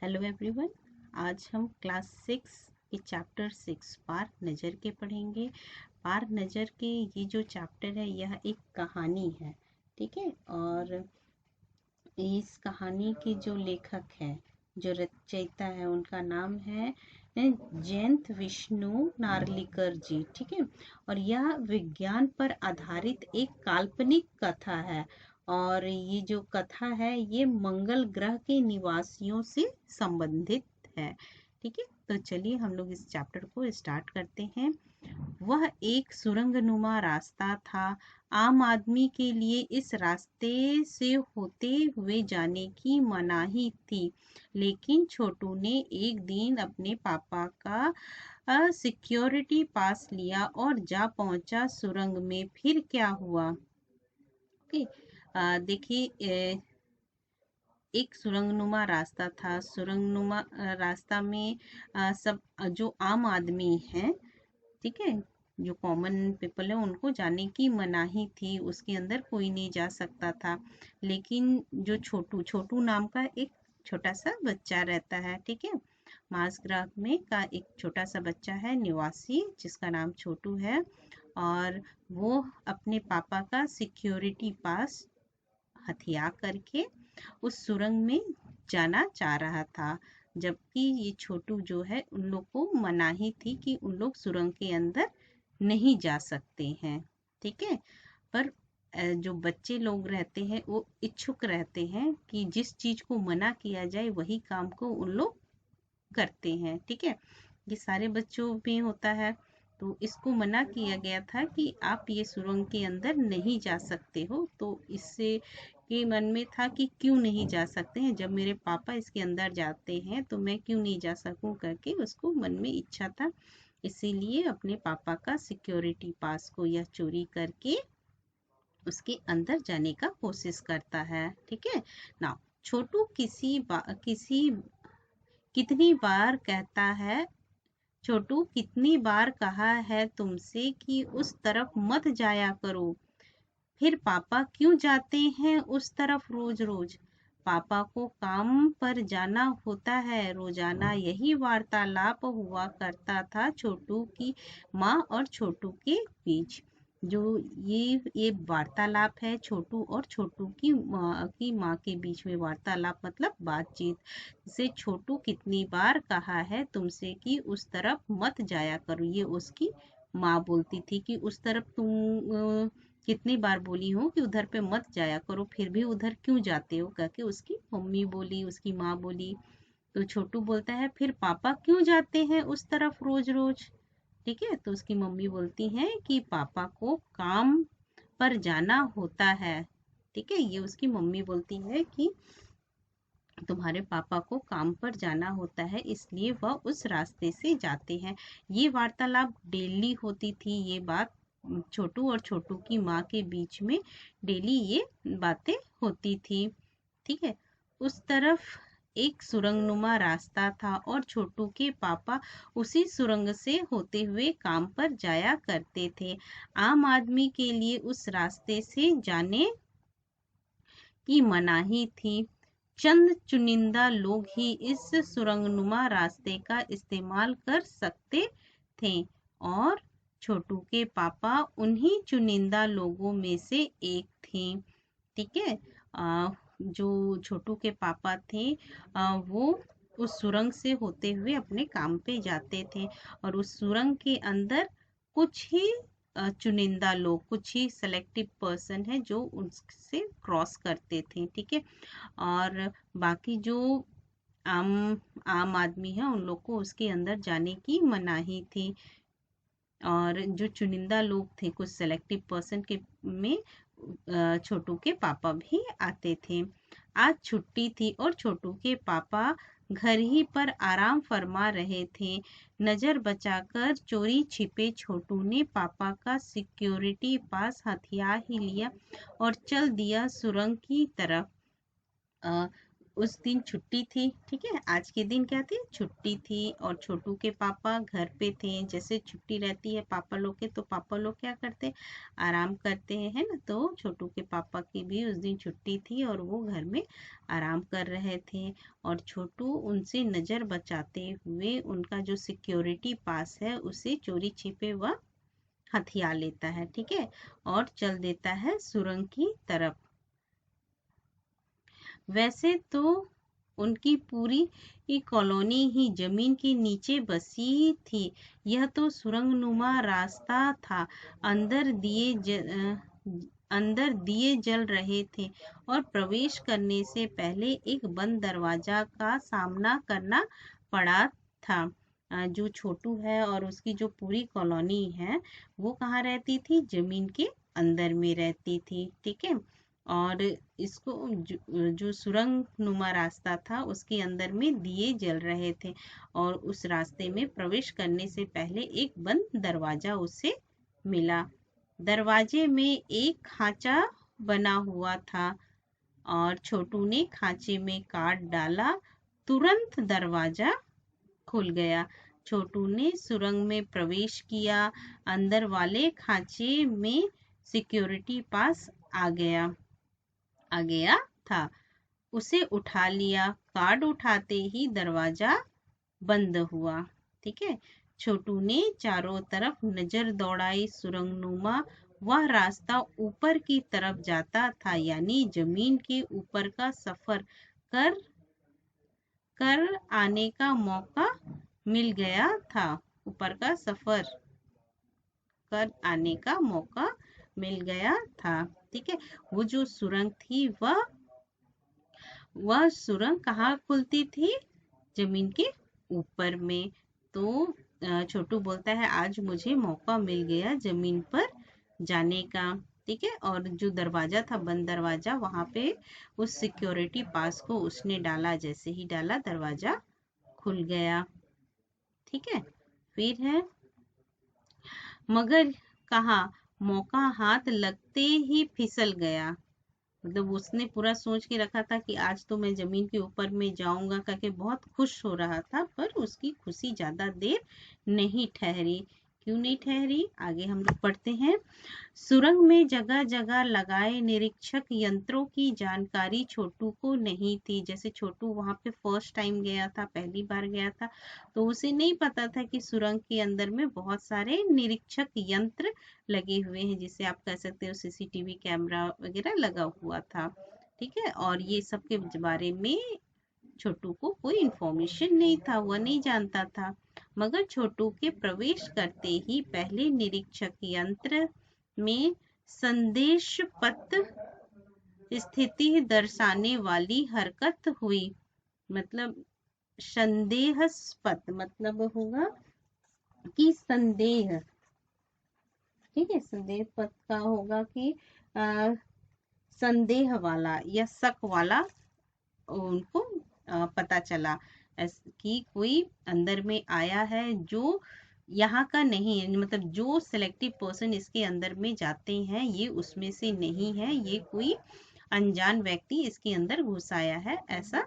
Hello everyone. आज हम class 6 के चैप्टर 6 पार नज़र के पढ़ेंगे। पार नज़र के ये जो चैप्टर है यह एक कहानी है, ठीक है। और इस कहानी के जो लेखक है, जो रचयिता है, उनका नाम है जयंत विष्णु नार्लिकर जी, ठीक है। और यह विज्ञान पर आधारित एक काल्पनिक कथा है। और ये जो कथा है ये मंगल ग्रह के निवासियों से संबंधित है, ठीक है। तो चलिए हम लोग इस चैप्टर को स्टार्ट करते हैं। वह एक सुरंगनुमा रास्ता था। आम आदमी के लिए इस रास्ते से होते हुए जाने की मनाही थी, लेकिन छोटू ने एक दिन अपने पापा का सिक्योरिटी पास लिया और जा पहुंचा सुरंग में। फिर क्या हुआ? ओके, देखिए, एक सुरंगनुमा रास्ता था। सुरंगनुमा रास्ता में सब जो आम आदमी हैं, ठीक है, जो कॉमन पीपल है, उनको जाने की मनाही थी। उसके अंदर कोई नहीं जा सकता था। लेकिन जो छोटू छोटू नाम का एक छोटा सा बच्चा रहता है, ठीक है, मार्स ग्रह में का एक छोटा सा बच्चा है निवासी, जिसका नाम छोटू है। और वो अपने पापा का सिक्योरिटी पास हथिया करके उस सुरंग में जाना चाह रहा था। जबकि ये छोटू जो है, उन लोग को मनाही थी कि उन लोग सुरंग के अंदर नहीं जा सकते हैं, ठीक है। पर जो बच्चे लोग रहते हैं वो इच्छुक रहते हैं कि जिस चीज को मना किया जाए वही काम को उन लोग करते हैं, ठीक है। ये सारे बच्चों में होता है। तो इसको मना किया गया था कि आप ये सुरंग के अंदर नहीं जा सकते हो। तो इससे के मन में था कि क्यों नहीं जा सकते हैं, जब मेरे पापा इसके अंदर जाते हैं तो मैं क्यों नहीं जा सकूं करके उसको मन में इच्छा था। इसीलिए अपने पापा का सिक्योरिटी पास को यह चोरी करके उसके अंदर जाने का कोशिश करता है, ठीक है ना। छोटू कितनी बार कहता है, छोटू कितनी बार कहा है तुमसे कि उस तरफ मत जाया करो। फिर पापा क्यों जाते हैं उस तरफ रोज रोज? पापा को काम पर जाना होता है। रोजाना यही वार्तालाप हुआ करता था छोटू की माँ और छोटू के बीच। जो ये वार्तालाप है छोटू और छोटू की माँ के बीच में। वार्तालाप मतलब बातचीत। जैसे छोटू कितनी बार कहा है तुमसे कि उस तरफ मत जाया करो, ये उसकी माँ बोलती थी कि उस तरफ तुम कितनी बार बोली हूँ कि उधर पे मत जाया करो, फिर भी उधर क्यों जाते हो करके उसकी मम्मी बोली, उसकी माँ बोली। तो छोटू बोलता है फिर पापा क्यों जाते हैं उस तरफ रोज रोज? ठीक है, तो उसकी मम्मी बोलती हैं कि पापा को काम पर जाना होता है। ठीक है, ये उसकी मम्मी बोलती है कि तुम्हारे पापा को काम पर जाना होता है, इसलिए वह उस रास्ते से जाते हैं। ये वार्तालाप डेली होती थी। ये बात छोटू और छोटू की माँ के बीच में डेली ये बातें होती थी, ठीक है। उस तरफ एक सुरंगनुमा रास्ता था और छोटू के पापा उसी सुरंग से होते हुए काम पर जाया करते थे। आम आदमी के लिए उस रास्ते से जाने की मनाही थी। चंद चुनिंदा लोग ही इस सुरंगनुमा रास्ते का इस्तेमाल कर सकते थे और छोटू के पापा उन्हीं चुनिंदा लोगों में से एक थे, ठीक है। जो छोटू के पापा थे, वो उस सुरंग से होते हुए अपने काम पे जाते थे। और उस सुरंग के अंदर कुछ ही चुनिंदा लोग, कुछ ही सेलेक्टिव पर्सन है जो उनसे क्रॉस करते थे, ठीक है। और बाकी जो आम आम आदमी है उन लोग को उसके अंदर जाने की मनाही थी। और जो चुनिंदा लोग थे, कुछ सेलेक्टिव पर्सन के में छोटू के पापा भी आते थे। आज छुट्टी थी और छोटू के पापा घर ही पर आराम फरमा रहे थे। नजर बचाकर चोरी छिपे छोटू ने पापा का सिक्योरिटी पास हथिया ही लिया और चल दिया सुरंग की तरफ। उस दिन छुट्टी थी, ठीक है, आज के दिन क्या थी, छुट्टी थी और छोटू के पापा घर पे थे। जैसे छुट्टी रहती है पापा लोग के तो पापा लोग क्या करते, आराम करते हैं, है ना। तो छोटू के पापा की भी उस दिन छुट्टी थी और वो घर में आराम कर रहे थे। और छोटू उनसे नजर बचाते हुए उनका जो सिक्योरिटी पास है उसे चोरी छिपे वह हथिया लेता है, ठीक है, और चल देता है सुरंग की तरफ। वैसे तो उनकी पूरी कॉलोनी ही जमीन के नीचे बसी थी। यह तो सुरंगनुमा रास्ता था। अंदर अंदर दिए जल रहे थे और प्रवेश करने से पहले एक बंद दरवाजा का सामना करना पड़ा था। जो छोटू है और उसकी जो पूरी कॉलोनी है वो कहाँ रहती थी, जमीन के अंदर में रहती थी, ठीक है। और इसको जो सुरंग नुमा रास्ता था उसके अंदर में दिए जल रहे थे और उस रास्ते में प्रवेश करने से पहले एक बंद दरवाजा उसे मिला। दरवाजे में एक खांचा बना हुआ था और छोटू ने खांचे में काट डाला। तुरंत दरवाजा खुल गया। छोटू ने सुरंग में प्रवेश किया। अंदर वाले खांचे में सिक्योरिटी पास आ गया था। उसे उठा लिया। कार्ड उठाते ही दरवाजा बंद हुआ, ठीक है। छोटू ने चारों तरफ नजर दौड़ाई। सुरंगनुमा वह रास्ता ऊपर की तरफ जाता था, यानी जमीन के ऊपर का सफर कर कर आने का मौका मिल गया था। ऊपर का सफर कर आने का मौका मिल गया था, ठीक है। वो जो सुरंग थी वह सुरंग कहाँ खुलती थी, जमीन के ऊपर में। तो छोटू बोलता है आज मुझे मौका मिल गया जमीन पर जाने का, ठीक है। और जो दरवाजा था बंद दरवाजा, वहां पे उस सिक्योरिटी पास को उसने डाला। जैसे ही डाला दरवाजा खुल गया, ठीक है। फिर है, मगर कहा मौका हाथ लगते ही फिसल गया। मतलब उसने पूरा सोच के रखा था कि आज तो मैं जमीन के ऊपर में जाऊंगा करके बहुत खुश हो रहा था, पर उसकी खुशी ज्यादा देर नहीं ठहरी। क्यों नहीं ठहरी, आगे हम लोग पढ़ते हैं। सुरंग में जगह जगह लगाए निरीक्षक यंत्रों की जानकारी छोटू को नहीं थी। जैसे छोटू वहां पे फर्स्ट टाइम गया था, पहली बार गया था, तो उसे नहीं पता था कि सुरंग के अंदर में बहुत सारे निरीक्षक यंत्र लगे हुए हैं, जिसे आप कह सकते हो सीसीटीवी कैमरा वगैरह लगा हुआ था, ठीक है। और ये सब के बारे में छोटू को कोई इंफॉर्मेशन नहीं था, वह नहीं जानता था। मगर छोटू के प्रवेश करते ही पहले निरीक्षक यंत्र में संदेश पत्र स्थिति दर्शाने वाली हरकत हुई। मतलब संदेहास्पद मतलब होगा कि संदेह, ठीक है। संदेह पद का होगा कि संदेह वाला या शक वाला उनको पता चला कि कोई अंदर में आया है जो यहाँ का नहीं है। मतलब जो सिलेक्टिव पर्सन इसके अंदर में जाते हैं ये उसमें से नहीं है, ये कोई अनजान व्यक्ति इसके अंदर घुस आया है, ऐसा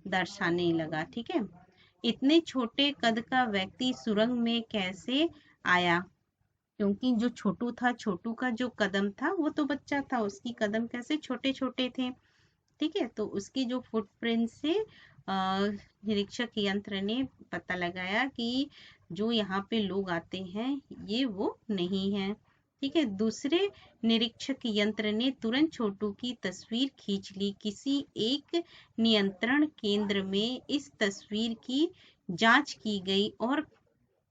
दर्शाने लगा, ठीक है। इतने छोटे कद का व्यक्ति सुरंग में कैसे आया, क्योंकि जो छोटू था, छोटू का जो कदम था वो तो बच्चा था, उसकी कदम कैसे छोटे छोटे थे, ठीक है। तो उसकी जो फुटप्रिंट से निरीक्षक यंत्र ने पता लगाया कि जो यहाँ पे लोग आते हैं ये वो नहीं है, ठीक है। दूसरे निरीक्षक यंत्र ने तुरंत छोटू की तस्वीर खींच ली। किसी एक नियंत्रण केंद्र में इस तस्वीर की जांच की गई और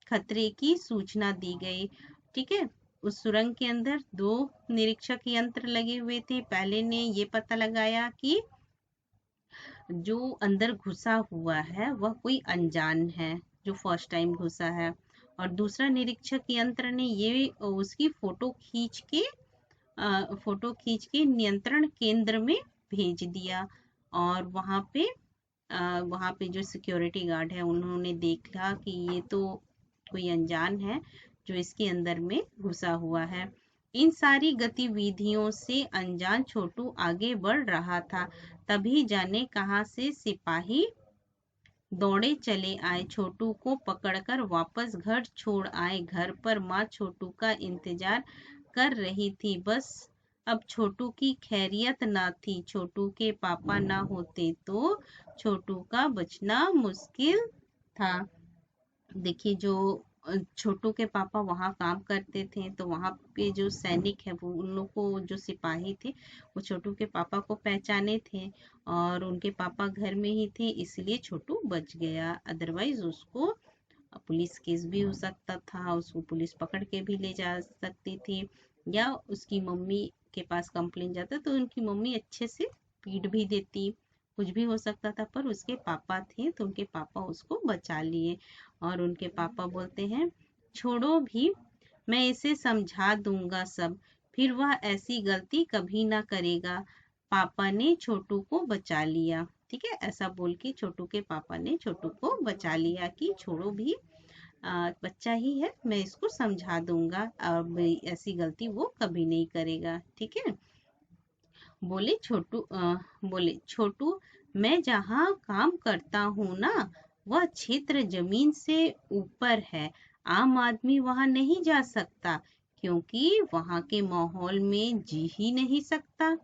खतरे की सूचना दी गई, ठीक है। उस सुरंग के अंदर 2 निरीक्षक यंत्र लगे हुए थे। पहले ने ये पता लगाया कि जो अंदर घुसा हुआ है वह कोई अनजान है, जो फर्स्ट टाइम घुसा है। और दूसरा निरीक्षक यंत्र ने ये उसकी फोटो खींच के नियंत्रण केंद्र में भेज दिया। और वहां पे जो सिक्योरिटी गार्ड है उन्होंने देखा कि ये तो कोई अनजान है जो इसके अंदर में घुसा हुआ है। इन सारी गतिविधियों से अनजान छोटू आगे बढ़ रहा था। तभी जाने कहां से सिपाही दौड़े चले आए, छोटू को पकड़कर वापस घर छोड़ आए। घर पर माँ छोटू का इंतजार कर रही थी। बस अब छोटू की खैरियत न थी। छोटू के पापा न होते तो छोटू का बचना मुश्किल था। देखिए जो छोटू के पापा वहाँ काम करते थे, तो वहाँ पे जो सैनिक है वो उन लोग को, जो सिपाही थे वो छोटू के पापा को पहचाने थे और उनके पापा घर में ही थे, इसलिए छोटू बच गया। अदरवाइज उसको पुलिस केस भी हो सकता था, उसको पुलिस पकड़ के भी ले जा सकती थी, या उसकी मम्मी के पास कंप्लेन जाता तो उनकी मम्मी अच्छे से पीट भी देती, कुछ भी हो सकता था। पर उसके पापा थे तो उनके पापा उसको बचा लिए और उनके पापा बोलते हैं, छोड़ो भी, मैं इसे समझा दूंगा सब, फिर वह ऐसी गलती कभी ना करेगा। पापा ने छोटू को बचा लिया। ठीक है, ऐसा बोल के छोटू के पापा ने छोटू को बचा लिया कि छोड़ो भी, बच्चा ही है, मैं इसको समझा दूंगा, अब ऐसी गलती वो कभी नहीं करेगा। ठीक है। बोले छोटू, मैं जहाँ काम करता हूँ ना, वह क्षेत्र जमीन से ऊपर है, आम आदमी वहाँ नहीं जा सकता, क्योंकि वहाँ के माहौल में जी ही नहीं सकता।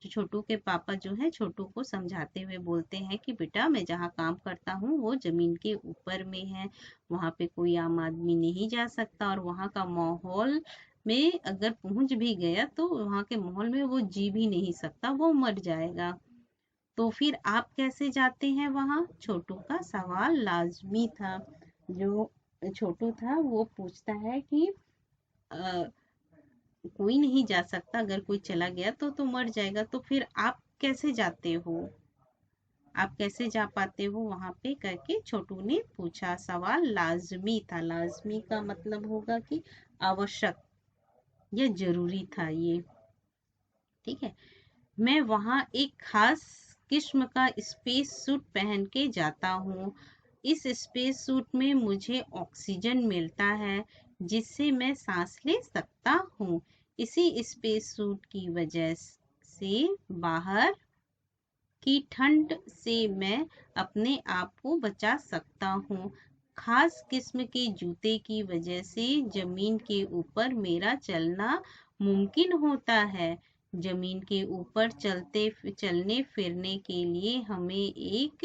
तो छोटू के पापा जो है छोटू को समझाते हुए बोलते हैं कि बेटा, मैं जहाँ काम करता हूँ वो जमीन के ऊपर में है, वहाँ पे कोई आम आदमी नहीं जा सकता, और वहाँ का माहौल में अगर पहुंच भी गया तो वहाँ के माहौल में वो जी भी नहीं सकता, वो मर जाएगा। तो फिर आप कैसे जाते हैं वहाँ? छोटू का सवाल लाजमी था। जो छोटू था वो पूछता है कि अ, कोई नहीं जा सकता, अगर कोई चला गया तो मर जाएगा, तो फिर आप कैसे जाते हो, आप कैसे जा पाते हो वहां पे, करके छोटू ने पूछा। सवाल लाजमी था। लाजमी का मतलब होगा कि आवश्यक या जरूरी था ये। ठीक है। मैं वहाँ एक खास किस्म का स्पेस सूट पहन के जाता हूँ। इस स्पेस सूट में मुझे ऑक्सीजन मिलता है, जिससे मैं सांस ले सकता हूँ। इसी स्पेस सूट की वजह से बाहर की ठंड से मैं अपने आप को बचा सकता हूँ। खास किस्म के जूते की वजह से जमीन के ऊपर मेरा चलना मुमकिन होता है। जमीन के ऊपर चलने फिरने के लिए हमें एक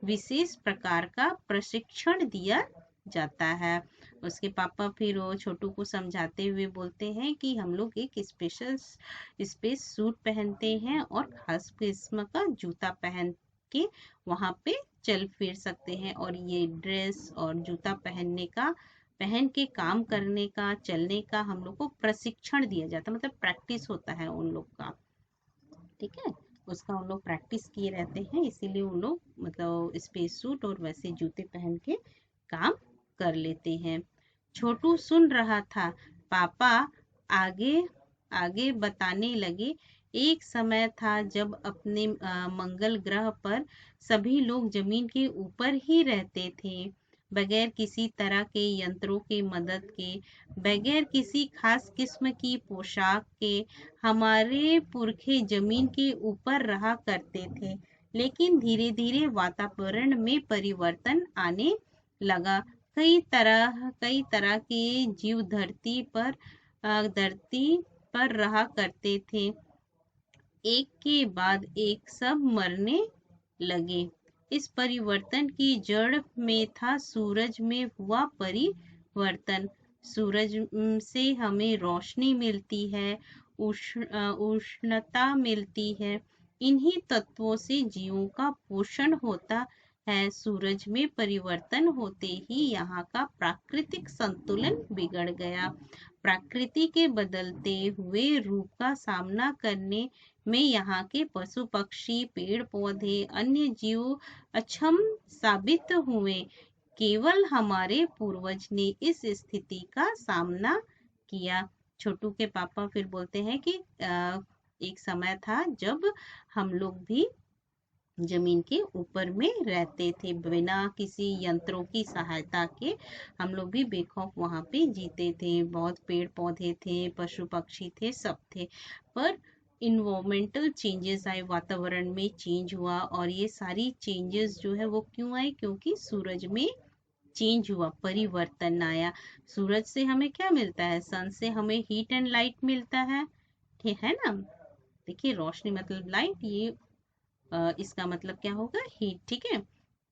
विशेष प्रकार का प्रशिक्षण दिया जाता है। उसके पापा फिर वो छोटू को समझाते हुए बोलते हैं कि हम लोग एक स्पेशल स्पेस सूट पहनते हैं और खास किस्म का जूता पहन के वहां पे चल फिर सकते हैं, और ये ड्रेस और जूता पहन के काम करने का, चलने का हम लोग को प्रशिक्षण दिया जाता है, मतलब प्रैक्टिस होता है उन लोग का। ठीक है, उसका उन लोग प्रैक्टिस किए रहते हैं, इसीलिए उन लोग मतलब स्पेस सूट और वैसे जूते पहन के काम कर लेते हैं। छोटू सुन रहा था। पापा आगे आगे बताने लगे, एक समय था जब अपने मंगल ग्रह पर सभी लोग जमीन के ऊपर ही रहते थे, बगैर किसी तरह के यंत्रों के मदद के, बगैर किसी खास किस्म की पोशाक के। हमारे पुरखे जमीन के ऊपर रहा करते थे, लेकिन धीरे धीरे वातावरण में परिवर्तन आने लगा। कई तरह के जीव धरती पर रहा करते थे, एक के बाद एक सब मरने लगे। इस परिवर्तन की जड़ में था सूरज में हुआ परिवर्तन। सूरज से हमें रोशनी मिलती है, उष्णता मिलती है, इन्हीं तत्वों से जीवों का पोषण होता है। सूरज में परिवर्तन होते ही यहाँ का प्राकृतिक संतुलन बिगड़ गया। प्रकृति के बदलते हुए रूप का सामना करने में यहाँ के पशु पक्षी, पेड़ पौधे, अन्य जीव अक्षम साबित हुए। केवल हमारे पूर्वज ने इस स्थिति का सामना किया। छोटू के पापा फिर बोलते हैं कि एक समय था जब हम लोग भी जमीन के ऊपर में रहते थे, बिना किसी यंत्रों की सहायता के हम लोग भी बेखौफ वहां पे जीते थे। बहुत पेड़ पौधे थे, पशु पक्षी थे, सब थे। पर इन्वायरमेंटल चेंजेस आए, वातावरण में चेंज हुआ, और ये सारी चेंजेस जो है वो क्यों आए? क्योंकि सूरज में चेंज हुआ, परिवर्तन आया। सूरज से हमें क्या मिलता है? सन से हमें हीट एंड लाइट मिलता है, ठीक है ना? देखिए, रोशनी मतलब लाइट, ये इसका मतलब क्या होगा? हीट, ठीक है?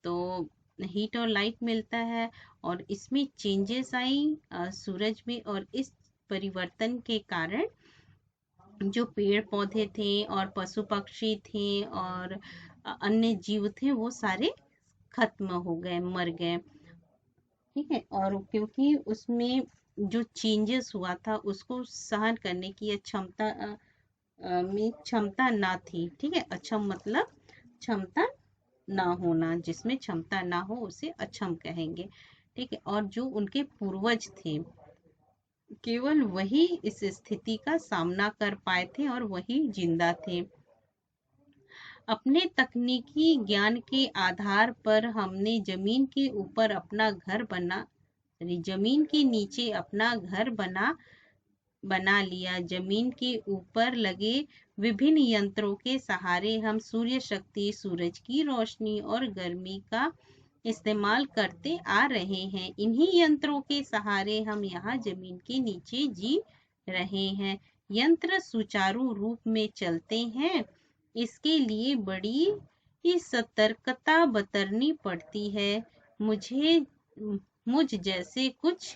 तो हीट और लाइट मिलता है, और इसमें चेंजेस आई सूरज में, और इस परिवर्तन के कारण जो पेड़ पौधे थे और पशु पक्षी थे और अन्य जीव थे, वो सारे खत्म हो गए, मर गए, ठीक है? और क्योंकि उसमें जो चेंजेस हुआ था उसको सहन करने की क्षमता में क्षमता ना थी, ठीक है? अक्षम मतलब क्षमता ना होना, जिसमें क्षमता ना हो उसे अक्षम कहेंगे, ठीक है? और जो उनके पूर्वज थे, केवल वही इस स्थिति का सामना कर पाए थे और वही जिंदा थे। अपने तकनीकी ज्ञान के आधार पर हमने जमीन के ऊपर अपना घर बना, जमीन के नीचे अपना घर बना लिया। जमीन के ऊपर लगे विभिन्न यंत्रों के सहारे हम सूर्य शक्ति, सूरज की रोशनी और गर्मी का इस्तेमाल करते आ रहे हैं। इन्हीं यंत्रों के सहारे हम यहाँ जमीन के नीचे जी रहे हैं। यंत्र सुचारू रूप में चलते हैं, इसके लिए बड़ी ही सतर्कता बरतनी पड़ती है। मुझे मुझ जैसे कुछ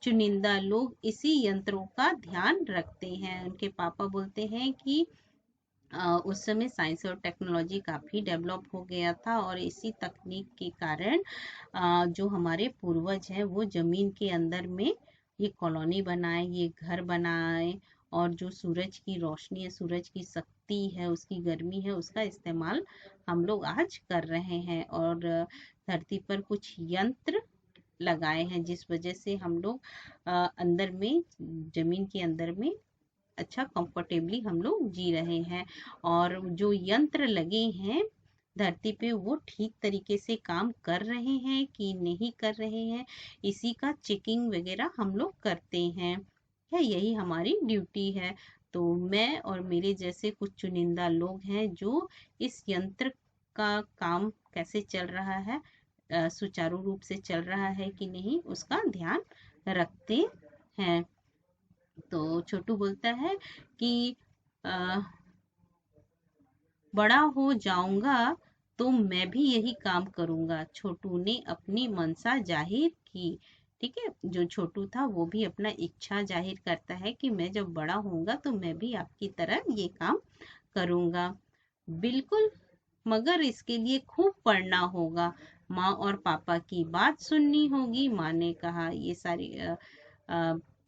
चुनिंदा लोग इसी यंत्रों का ध्यान रखते हैं। उनके पापा बोलते हैं कि उस समय साइंस और टेक्नोलॉजी काफ़ी डेवलप हो गया था, और इसी तकनीक के कारण जो हमारे पूर्वज हैं वो ज़मीन के अंदर में ये कॉलोनी बनाए, ये घर बनाए, और जो सूरज की रोशनी है, सूरज की शक्ति है, उसकी गर्मी है, उसका इस्तेमाल हम लोग आज कर रहे हैं। और धरती पर कुछ यंत्र लगाए हैं, जिस वजह से हम लोग अंदर में, जमीन के अंदर में अच्छा कंफर्टेबली हम लोग जी रहे हैं। और जो यंत्र लगे हैं धरती पे, वो ठीक तरीके से काम कर रहे हैं कि नहीं कर रहे हैं, इसी का चेकिंग वगैरह हम लोग करते हैं, है, यही हमारी ड्यूटी है। तो मैं और मेरे जैसे कुछ चुनिंदा लोग हैं जो इस यंत्र का काम कैसे चल रहा है, सुचारू रूप से चल रहा है कि नहीं, उसका ध्यान रखते हैं। तो छोटू बोलता है कि आ, बड़ा हो जाऊंगा तो मैं भी यही काम करूंगा। छोटू ने अपनी मनसा जाहिर की, ठीक है? जो छोटू था वो भी अपना इच्छा जाहिर करता है कि मैं जब बड़ा होऊंगा तो मैं भी आपकी तरह ये काम करूंगा। बिल्कुल, मगर इसके लिए खूब पढ़ना होगा, माँ और पापा की बात सुननी होगी। माँ ने कहा। ये सारी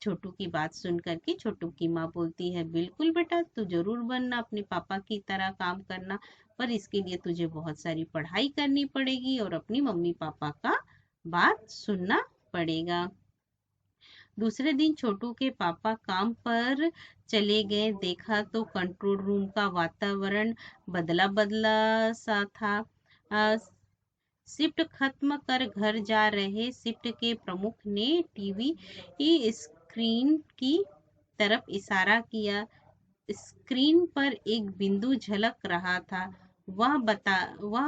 छोटू की बात सुन करके छोटू की माँ बोलती है, बिल्कुल बेटा, तू जरूर बनना, अपने पापा की तरह काम करना, पर इसके लिए तुझे बहुत सारी पढ़ाई करनी पड़ेगी और अपनी मम्मी पापा का बात सुनना पड़ेगा। दूसरे दिन छोटू के पापा काम पर चले गए। देखा तो कंट्रोल रूम का वातावरण बदला बदला सा था। शिफ्ट खत्म कर घर जा रहे शिफ्ट के प्रमुख ने टीवी की स्क्रीन की तरफ इशारा किया। स्क्रीन पर एक बिंदु झलक रहा था। वह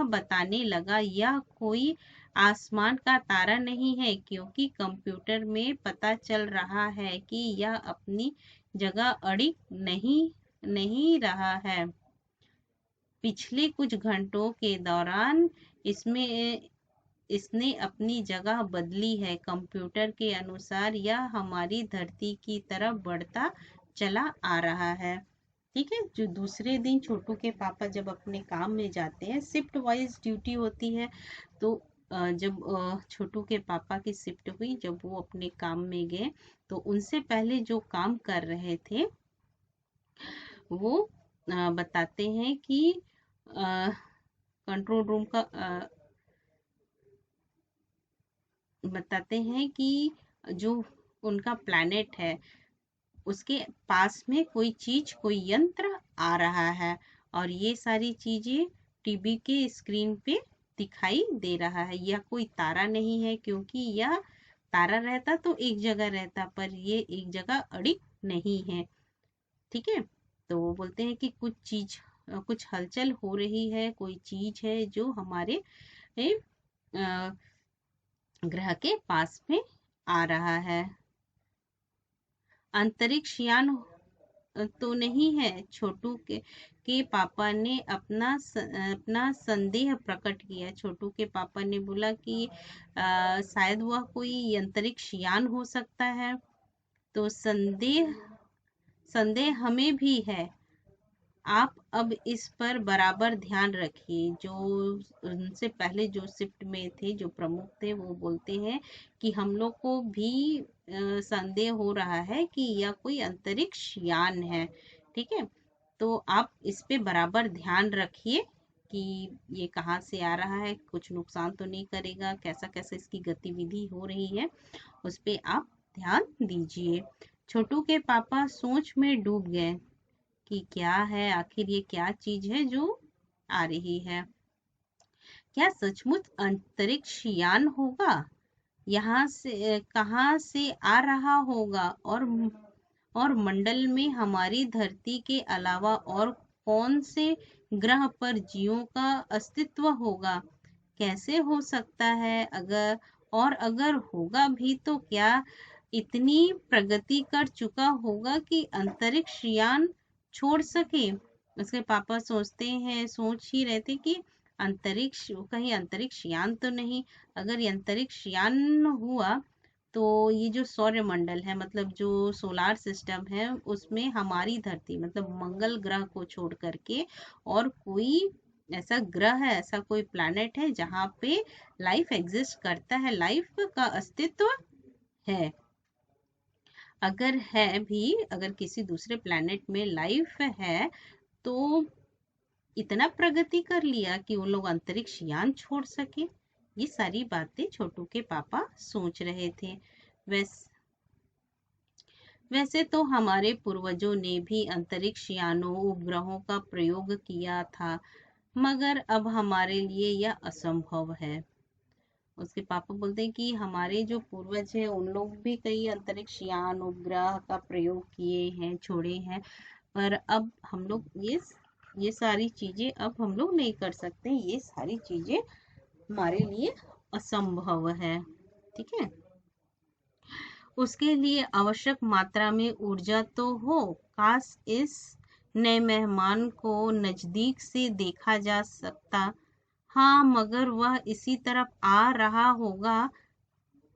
बताने लगा, यह कोई आसमान का तारा नहीं है, क्योंकि कंप्यूटर में पता चल रहा है कि यह अपनी जगह अड़िग नहीं रहा है। पिछले कुछ घंटों के दौरान इसने अपनी जगह बदली है। कंप्यूटर के अनुसार यह हमारी धरती की तरफ बढ़ता चला आ रहा है, ठीक है? जो दूसरे दिन छोटू के पापा जब अपने काम में जाते हैं, शिफ्ट वाइज ड्यूटी होती है, तो जब छोटू के पापा की शिफ्ट हुई, जब वो अपने काम में गए, तो उनसे पहले जो काम कर रहे थे वो बताते हैं कि कंट्रोल रूम का बताते हैं कि जो उनका प्लैनेट है उसके पास में कोई चीज, कोई यंत्र आ रहा है, और ये सारी चीजें टीवी के स्क्रीन पे दिखाई दे रहा है। यह कोई तारा नहीं है, क्योंकि यह तारा रहता तो एक जगह रहता, पर ये एक जगह अड़िग नहीं है। ठीक है, तो वो बोलते हैं कि कुछ हलचल हो रही है, कोई चीज है जो हमारे अ, ग्रह के पास में आ रहा है। अंतरिक्ष यान तो नहीं है। छोटू के पापा ने अपना संदेह प्रकट किया। छोटू के पापा ने बोला कि शायद वह कोई अंतरिक्ष यान हो सकता है। तो संदेह हमें भी है। आप अब इस पर बराबर ध्यान रखिए। जो उनसे पहले जो शिफ्ट में थे, जो प्रमुख थे, वो बोलते हैं कि हम लोग को भी संदेह हो रहा है कि यह कोई अंतरिक्ष यान है। ठीक है, तो आप इस पे बराबर ध्यान रखिए कि ये कहाँ से आ रहा है, कुछ नुकसान तो नहीं करेगा, कैसा कैसा इसकी गतिविधि हो रही है, उस पे आप ध्यान दीजिए। छोटू के पापा सोच में डूब गए कि क्या है, आखिर ये क्या चीज है जो आ रही है। क्या सचमुच अंतरिक्ष यान होगा? यहाँ से कहाँ से आ रहा होगा? और मंडल में हमारी धरती के अलावा और कौन से ग्रह पर जीवों का अस्तित्व होगा? कैसे हो सकता है? अगर होगा भी तो क्या इतनी प्रगति कर चुका होगा कि अंतरिक्ष यान छोड़ सके? उसके पापा सोच ही रहे थे कि कहीं अंतरिक्ष यान तो नहीं। अगर ये अंतरिक्ष यान हुआ तो ये जो सौरमंडल है, मतलब जो सोलार सिस्टम है, उसमें हमारी धरती मतलब मंगल ग्रह को छोड़ करके और कोई ऐसा ग्रह है, ऐसा कोई प्लैनेट है जहाँ पे लाइफ एग्जिस्ट करता है, लाइफ का अस्तित्व है। अगर किसी दूसरे प्लैनेट में लाइफ है, तो इतना प्रगति कर लिया कि वो लोग अंतरिक्ष यान छोड़ सके। ये सारी बातें छोटू के पापा सोच रहे थे। वैसे तो हमारे पूर्वजों ने भी अंतरिक्ष यानों उपग्रहों का प्रयोग किया था, मगर अब हमारे लिए यह असंभव है। उसके पापा बोलते हैं कि हमारे जो पूर्वज हैं उन लोग भी कई अंतरिक्ष यान उपग्रह का प्रयोग किए हैं, छोड़े हैं, पर अब हम लोग ये सारी चीजें अब हम लोग नहीं कर सकते। ये सारी चीजें हमारे लिए असंभव है। ठीक है, उसके लिए आवश्यक मात्रा में ऊर्जा तो हो। काश इस नए मेहमान को नजदीक से देखा जा सकता। हाँ, मगर वह इसी तरफ आ रहा होगा,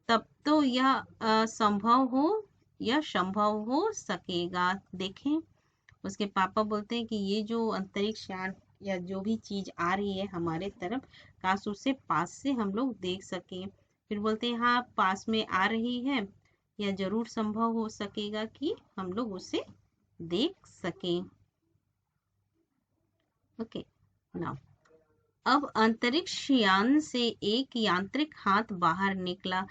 तब तो यह संभव हो सकेगा। देखें, उसके पापा बोलते हैं कि ये जो अंतरिक्ष यान या जो भी चीज आ रही है हमारे तरफ, काश उसे पास से हम लोग देख सकें। फिर बोलते हैं हाँ, पास में आ रही है, यह जरूर संभव हो सकेगा कि हम लोग उसे देख सकें। ओके, नाउ अब अंतरिक्ष यान से एक यांत्रिक हाथ बाहर निकला।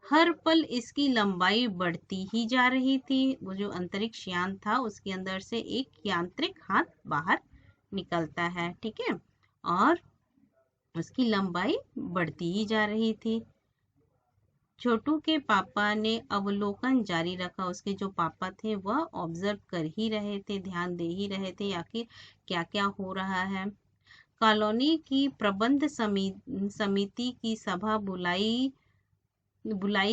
हर पल इसकी लंबाई बढ़ती ही जा रही थी। वो जो अंतरिक्ष यान था उसके अंदर से एक यांत्रिक हाथ बाहर निकलता है। ठीक है, और उसकी लंबाई बढ़ती ही जा रही थी। छोटू के पापा ने अवलोकन जारी रखा। उसके जो पापा थे वह ऑब्जर्व कर ही रहे थे, ध्यान दे ही रहे थे आखिर क्या क्या हो रहा है। कॉलोनी की प्रबंध समिति की सभा बुलाई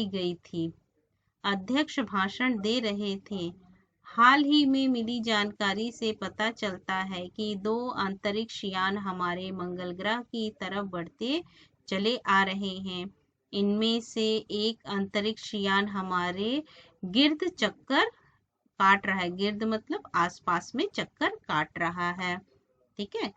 गई थी। अध्यक्ष भाषण दे रहे थे। हाल ही में मिली जानकारी से पता चलता है कि 2 अंतरिक्ष यान हमारे मंगल ग्रह की तरफ बढ़ते चले आ रहे हैं। इनमें से एक अंतरिक्ष यान हमारे गिर्द चक्कर काट रहा है। गिर्द मतलब आसपास में चक्कर काट रहा है। ठीक है,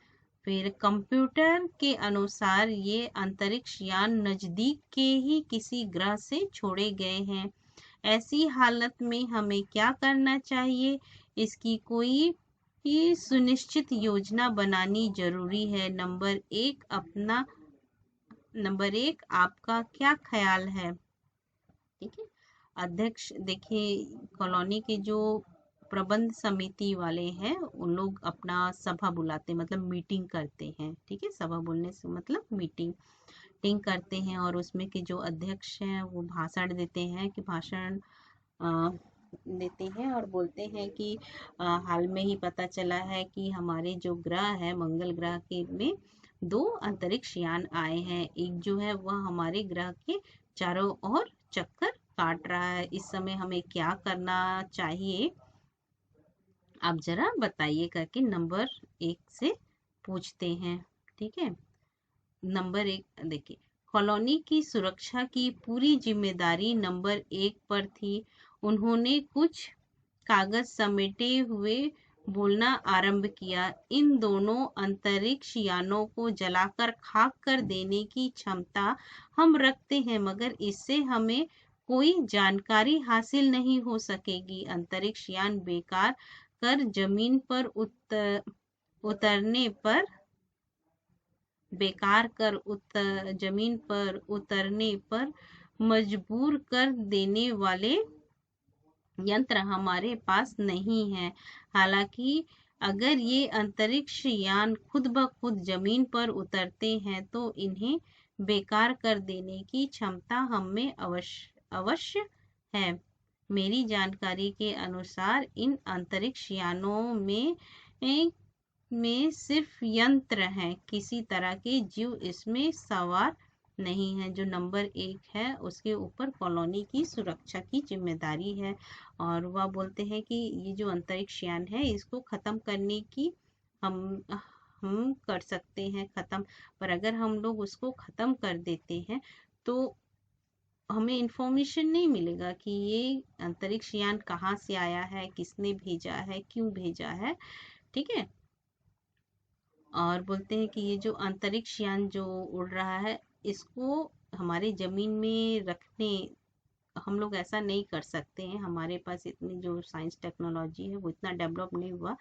फिर कंप्यूटर के अनुसार ये अंतरिक्ष यान नजदीक के ही किसी ग्रह से छोड़े गए हैं। ऐसी हालत में हमें क्या करना चाहिए? इसकी कोई ही सुनिश्चित योजना बनानी जरूरी है। नंबर एक, आपका क्या ख्याल है? ठीक है, अध्यक्ष देखिए, कॉलोनी के जो प्रबंध समिति वाले हैं उन लोग अपना सभा बुलाते हैं, मतलब मीटिंग करते हैं। ठीक है, सभा बोलने से मतलब मीटिंग करते हैं, और उसमें के जो अध्यक्ष हैं वो भाषण देते हैं देते हैं और बोलते हैं कि हाल में ही पता चला है कि हमारे जो ग्रह है मंगल ग्रह के में 2 अंतरिक्ष यान आए हैं। एक जो है वह हमारे ग्रह के चारों ओर चक्कर काट रहा है। इस समय हमें क्या करना चाहिए, आप जरा बताइए, करके नंबर 1 से पूछते हैं। ठीक है, नंबर 1 देखिए, कॉलोनी की सुरक्षा की पूरी जिम्मेदारी नंबर 1 पर थी। उन्होंने कुछ कागज समेटे हुए बोलना आरंभ किया। इन दोनों अंतरिक्ष यानों को जलाकर खाक कर देने की क्षमता हम रखते हैं, मगर इससे हमें कोई जानकारी हासिल नहीं हो सकेगी। अंतरिक्ष यान बेकार कर जमीन पर उतरने पर जमीन पर उतरने पर मजबूर कर देने वाले यंत्र हमारे पास नहीं है। हालांकि अगर ये अंतरिक्ष यान खुद ब खुद जमीन पर उतरते हैं तो इन्हें बेकार कर देने की क्षमता हमें अवश्य है। मेरी जानकारी के अनुसार इन अंतरिक्ष यानों में सिर्फ यंत्र हैं, किसी तरह के जीव इसमें सवार नहीं है। जो नंबर 1 है उसके ऊपर कॉलोनी की सुरक्षा की जिम्मेदारी है, और वह बोलते हैं कि ये जो अंतरिक्ष यान है इसको खत्म करने की हम कर सकते हैं खत्म, पर अगर हम लोग उसको खत्म कर देते हैं तो हमें इंफॉर्मेशन नहीं मिलेगा कि ये अंतरिक्ष यान कहाँ से आया है, किसने भेजा है, क्यों भेजा है। ठीक है, और बोलते हैं कि ये जो अंतरिक्ष यान जो उड़ रहा है इसको हमारे जमीन में रखने हम लोग ऐसा नहीं कर सकते हैं। हमारे पास इतनी जो साइंस टेक्नोलॉजी है वो इतना डेवलप नहीं हुआ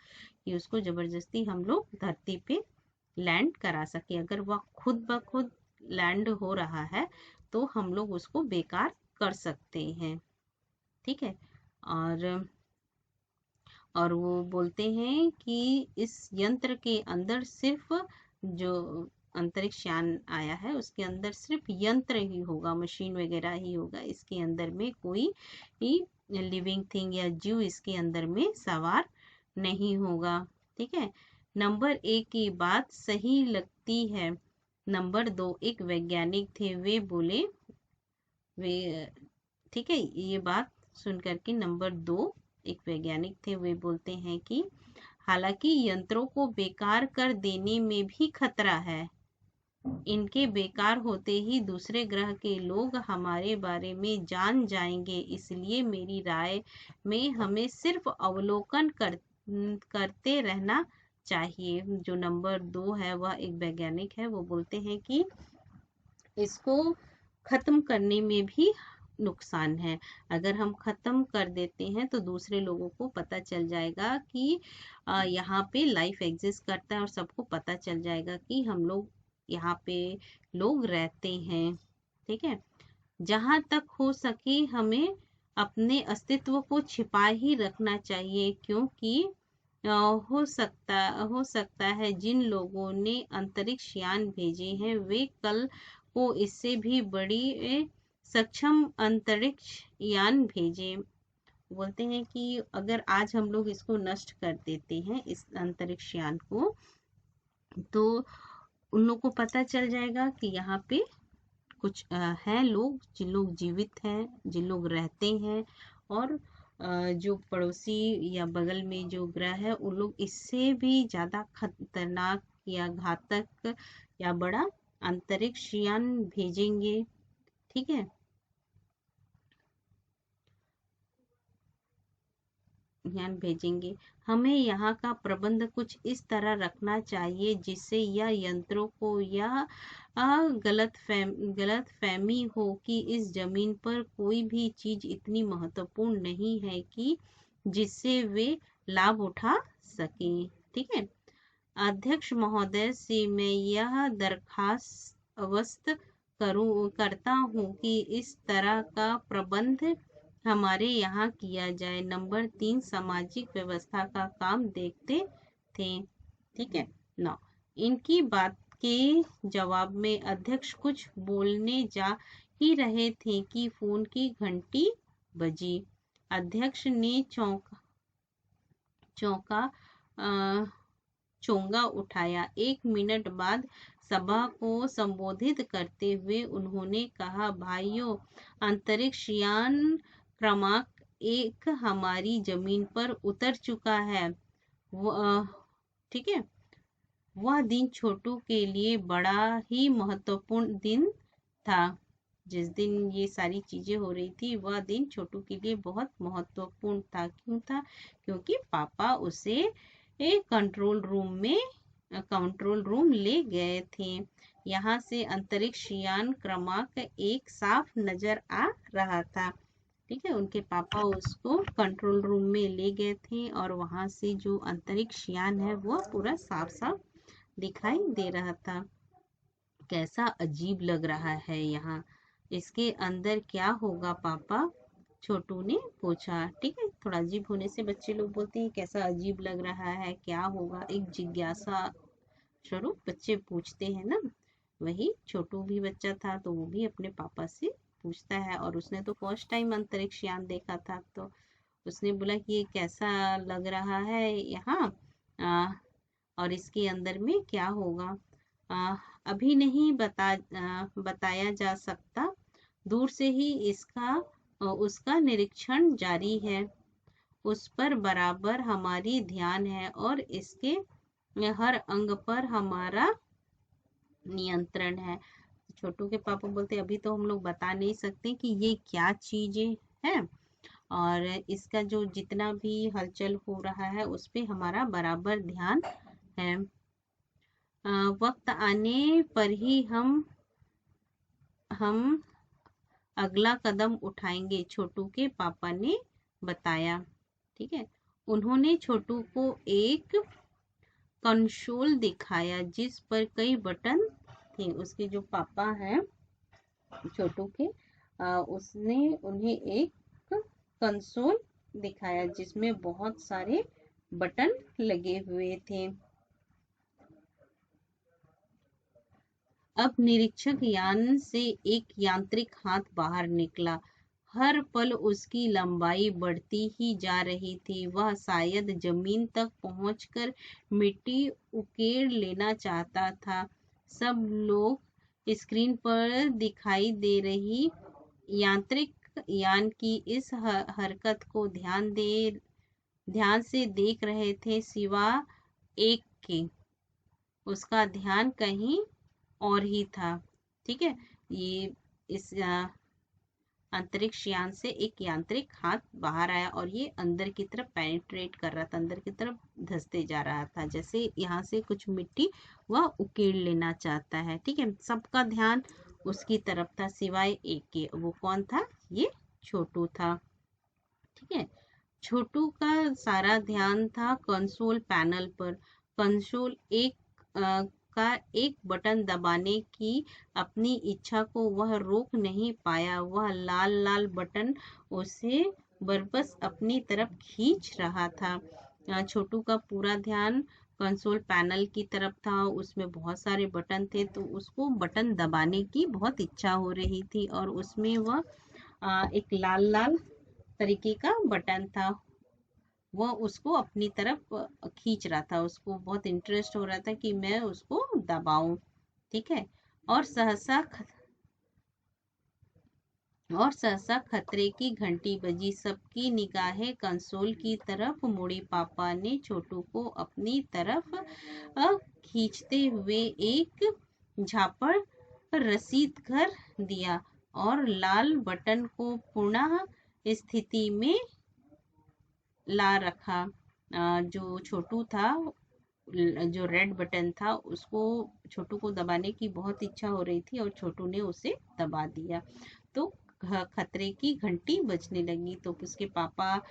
कि उसको जबरदस्ती हम लोग धरती पे लैंड करा सके। अगर वह खुद ब खुद लैंड हो रहा है तो हम लोग उसको बेकार कर सकते हैं। ठीक है, और वो बोलते हैं कि इस यंत्र के अंदर सिर्फ जो अंतरिक्ष यान आया है उसके अंदर सिर्फ यंत्र ही होगा, मशीन वगैरह ही होगा। इसके अंदर में कोई लिविंग थिंग या जीव इसके अंदर में सवार नहीं होगा। ठीक है, नंबर 1 की बात सही लगती है। नंबर 2 एक वैज्ञानिक थे, वे बोले ठीक है, ये बात सुन करके नंबर 2 एक वैज्ञानिक थे, वे बोलते हैं कि हालांकि यंत्रों को बेकार कर देने में भी खतरा है। इनके बेकार होते ही दूसरे ग्रह के लोग हमारे बारे में जान जाएंगे, इसलिए मेरी राय में हमें सिर्फ अवलोकन करते रहना चाहिए। जो नंबर 2 है वह एक वैज्ञानिक है, वो बोलते हैं कि इसको खत्म करने में भी नुकसान है। अगर हम खत्म कर देते हैं तो दूसरे लोगों को पता चल जाएगा कि यहाँ पे लाइफ एग्जिस्ट करता है, और सबको पता चल जाएगा कि हम लोग यहाँ पे लोग रहते हैं। ठीक है, जहाँ तक हो सके हमें अपने अस्तित्व को छिपा ही रखना चाहिए, क्योंकि हो सकता है जिन लोगों ने अंतरिक्ष यान भेजे हैं वे कल को इससे भी बड़ी सक्षम अंतरिक्ष यान भेजे। बोलते हैं कि अगर आज हम लोग इसको नष्ट कर देते हैं इस अंतरिक्ष यान को, तो उन लोग को पता चल जाएगा कि यहाँ पे कुछ हैं लोग, जिन लोग जीवित हैं, जिन लोग रहते हैं, और जो पड़ोसी या बगल में जो ग्रह है उन लोग इससे भी ज्यादा खतरनाक या घातक या बड़ा अंतरिक्ष यान भेजेंगे। ठीक है, यान भेजेंगे। हमें यहाँ का प्रबंध कुछ इस तरह रखना चाहिए जिससे यह यंत्रों को यह गलत फहमी हो कि इस जमीन पर कोई भी चीज इतनी महत्वपूर्ण नहीं है कि जिससे वे लाभ उठा सकें। ठीक है, अध्यक्ष महोदय से मैं यह दरखास्त करता हूँ कि इस तरह का प्रबंध हमारे यहाँ किया जाए। नंबर 3, सामाजिक व्यवस्था का काम देखते थे। ठीक है ना। इनकी बात के जवाब में अध्यक्ष कुछ बोलने जा ही रहे थे कि फोन की घंटी बजी। अध्यक्ष ने चौंका चोंगा उठाया। 1 मिनट बाद सभा को संबोधित करते हुए उन्होंने कहा, भाइयों, अंतरिक्ष यान क्रमांक 1 हमारी जमीन पर उतर चुका है। ठीक है। वह दिन छोटू के लिए बड़ा ही महत्वपूर्ण दिन था। जिस दिन ये सारी चीजें हो रही थी वह दिन छोटू के लिए बहुत महत्वपूर्ण था। क्यों था? क्योंकि पापा उसे एक कंट्रोल रूम ले गए थे। यहाँ से अंतरिक्ष यान क्रमांक 1 साफ नजर आ रहा था। ठीक है। उनके पापा उसको कंट्रोल रूम में ले गए थे और वहां से जो अंतरिक्ष यान है वो पूरा साफ साफ दिखाई दे रहा था। कैसा अजीब लग रहा है यहाँ, इसके अंदर क्या होगा पापा? छोटू ने पूछा। ठीक है। थोड़ा अजीब होने से बच्चे लोग बोलते हैं कैसा अजीब लग रहा है, क्या होगा, एक जिज्ञासा स्वरूप बच्चे पूछते हैं ना। वही छोटू भी बच्चा था तो वो भी अपने पापा से पूछता है। और उसने तो फर्स्ट टाइम अंतरिक्ष यान देखा था तो उसने बोला कि ये कैसा लग रहा है यहाँ, और इसके अंदर में क्या होगा। अभी नहीं बताया जा सकता। दूर से ही उसका निरीक्षण जारी है। उस पर बराबर हमारी ध्यान है और इसके हर अंग पर हमारा नियंत्रण है। छोटू के पापा बोलते अभी तो हम लोग बता नहीं सकते कि ये क्या चीजें हैं और इसका जो जितना भी हलचल हो रहा है उस पे हमारा बराबर ध्यान है। वक्त आने पर ही हम अगला कदम उठाएंगे, छोटू के पापा ने बताया। ठीक है। उन्होंने छोटू को एक कंसोल दिखाया जिस पर कई बटन थे। उसके जो पापा हैं छोटू के, उसने उन्हें एक कंसोल दिखाया जिसमें बहुत सारे बटन लगे हुए थे। अब निरीक्षक यान से एक यांत्रिक हाथ बाहर निकला। हर पल उसकी लंबाई बढ़ती ही जा रही थी। वह शायद जमीन तक पहुंचकर मिट्टी उकेड़ लेना चाहता था। सब लोग स्क्रीन पर दिखाई दे रही यांत्रिक यान की इस हरकत को ध्यान से देख रहे थे, सिवा एक के। उसका ध्यान कहीं और ही था। ठीक है। ये इस अंतरिक्ष यान से एक यांत्रिक हाथ बाहर आया और ये अंदर की तरफ पेनिट्रेट कर रहा था, अंदर की तरफ धंसते जा रहा था, जैसे यहाँ से कुछ मिट्टी वह उकेड़ लेना चाहता है। ठीक है। सबका ध्यान उसकी तरफ था सिवाय एक के। वो कौन था? ये छोटू था। ठीक है। छोटू का सारा ध्यान था कंसोल पैनल पर। कंसोल का एक बटन दबाने की अपनी इच्छा को वह रोक नहीं पाया। वह लाल लाल बटन उसे बरबस अपनी तरफ खींच रहा था। छोटू का पूरा ध्यान कंसोल पैनल की तरफ था। उसमें बहुत सारे बटन थे तो उसको बटन दबाने की बहुत इच्छा हो रही थी और उसमें वह एक लाल लाल तरीके का बटन था। वह उसको अपनी तरफ खींच रहा था। उसको बहुत इंटरेस्ट हो रहा था कि मैं उसको दबाऊं। ठीक है। और सहसा खतरे की घंटी बजी। सबकी निगाहें कंसोल की तरफ मुड़ी। पापा ने छोटू को अपनी तरफ खींचते हुए एक झापड़ रसीद कर दिया और लाल बटन को पुनः स्थिति में ला रखा। जो छोटू था, जो रेड बटन था, उसको छोटू को दबाने की बहुत इच्छा हो रही थी और छोटू ने उसे दबा दिया तो खतरे की घंटी बजने लगी। तो उसके पापा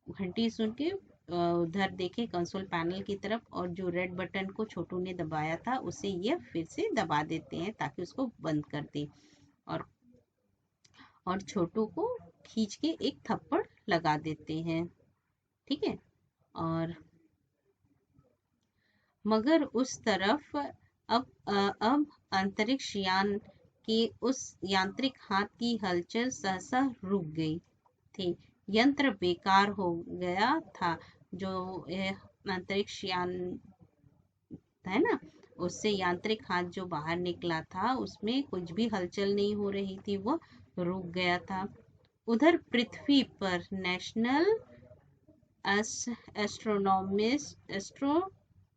घंटी सुन के उधर देखे कंसोल पैनल की तरफ और जो रेड बटन को छोटू ने दबाया था उसे ये फिर से दबा देते हैं ताकि उसको बंद कर दे। और छोटू को खींच के एक थप्पड़ लगा देते हैं। ठीक है। और मगर उस तरफ अब अंतरिक्ष यान के उस यांत्रिक हाथ की हलचल सहसा रुक गई थी। यंत्र बेकार हो गया था। जो अंतरिक्ष यान है ना, उससे यांत्रिक हाथ जो बाहर निकला था उसमें कुछ भी हलचल नहीं हो रही थी, वो रुक गया था। उधर पृथ्वी पर national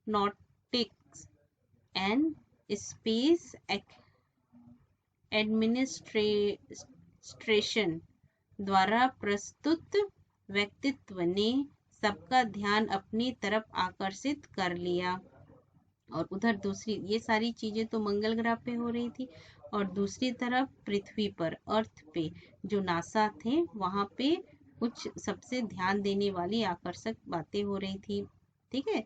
astronautics and space administration द्वारा प्रस्तुत व्यक्तित्व ने सबका ध्यान अपनी तरफ आकर्षित कर लिया। और उधर दूसरी ये सारी चीजें तो मंगल ग्रह पे हो रही थी, और दूसरी तरफ पृथ्वी पर अर्थ पे जो नासा थे वहां पे कुछ सबसे ध्यान देने वाली आकर्षक बातें हो रही थी। ठीक है।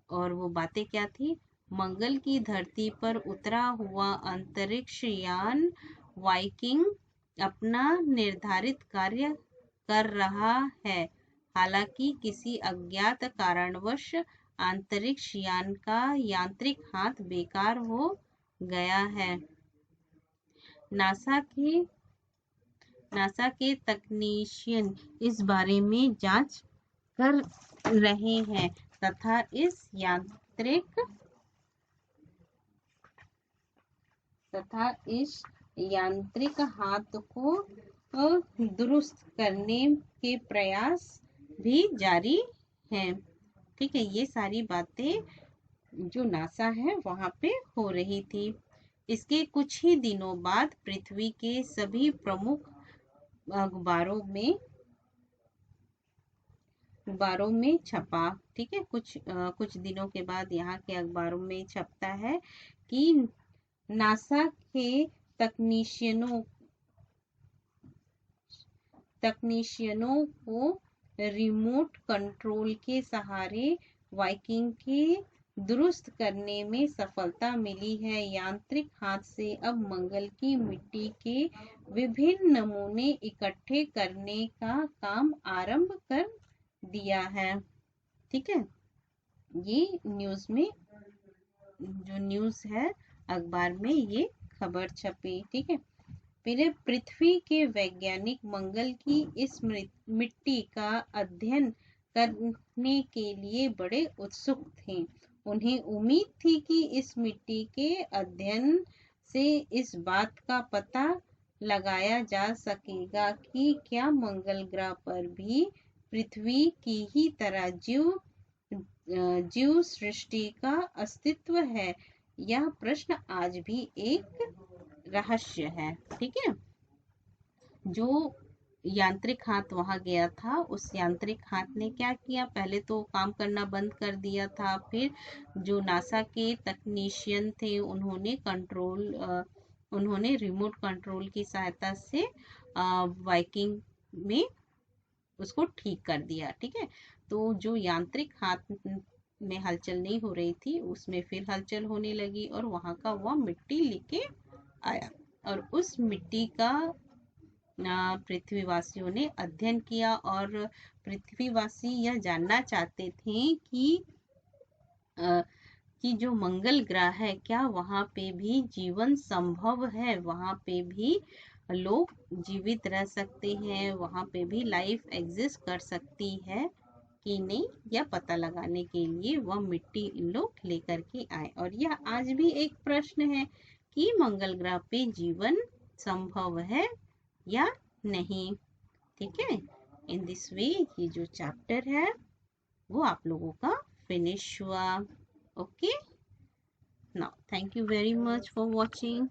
और वो बातें क्या थी? मंगल की धरती पर उतरा हुआ अंतरिक्ष यान वाइकिंग अपना निर्धारित कार्य कर रहा है। हालांकि किसी अज्ञात कारणवश अंतरिक्ष यान का यांत्रिक हाथ बेकार हो गया है। नासा के तकनीशियन इस बारे में जांच कर रहे हैं तथा इस यांत्रिक हाथ को दुरुस्त करने के प्रयास भी जारी हैं। ठीक है। ये सारी बातें जो नासा है वहां पे हो रही थी। इसके कुछ ही दिनों बाद पृथ्वी के सभी प्रमुख अखबारों में छपा। ठीक है। कुछ दिनों के बाद यहाँ के अखबारों में छपता है कि नासा के तकनीशियनों को रिमोट कंट्रोल के सहारे वाइकिंग के दुरुस्त करने में सफलता मिली है। यांत्रिक हाथ से अब मंगल की मिट्टी के विभिन्न नमूने इकट्ठे करने का काम आरंभ कर दिया है। ठीक है। ये न्यूज़ है अखबार में, ये खबर छपी। ठीक है। फिर पृथ्वी के वैज्ञानिक मंगल की इस मिट्टी का अध्ययन करने के लिए बड़े उत्सुक थे। उन्हें उम्मीद थी कि इस मिट्टी के अध्ययन से इस बात का पता लगाया जा सकेगा कि क्या मंगल ग्रह पर भी पृथ्वी की ही तरह जीव सृष्टि का अस्तित्व है। यह प्रश्न आज भी एक रहस्य है। ठीक है। जो यांत्रिक हाथ वहां गया था, उस यांत्रिक हाथ ने क्या किया? पहले तो काम करना बंद कर दिया था। फिर जो नासा के तकनीशियन थे उन्होंने रिमोट कंट्रोल की सहायता से वाइकिंग में उसको ठीक कर दिया। ठीक है। तो जो यांत्रिक हाथ में हलचल नहीं हो रही थी उसमें फिर हलचल होने लगी, और वहां का वह मिट्टी लेके आया, और उस मिट्टी का पृथ्वीवासियों ने अध्ययन किया। और पृथ्वीवासी यह जानना चाहते थे कि जो मंगल ग्रह है क्या वहां पे भी जीवन संभव है, वहां पे भी लोग जीवित रह सकते हैं, वहां पे भी लाइफ एग्जिस्ट कर सकती है कि नहीं, यह पता लगाने के लिए वह मिट्टी इन लोग लेकर के आए। और यह आज भी एक प्रश्न है कि मंगल ग्रह पे जीवन संभव है या नहीं। ठीक है। इन दिस वे ये जो चैप्टर है वो आप लोगों का फिनिश हुआ। Okay. Now thank you very much for watching.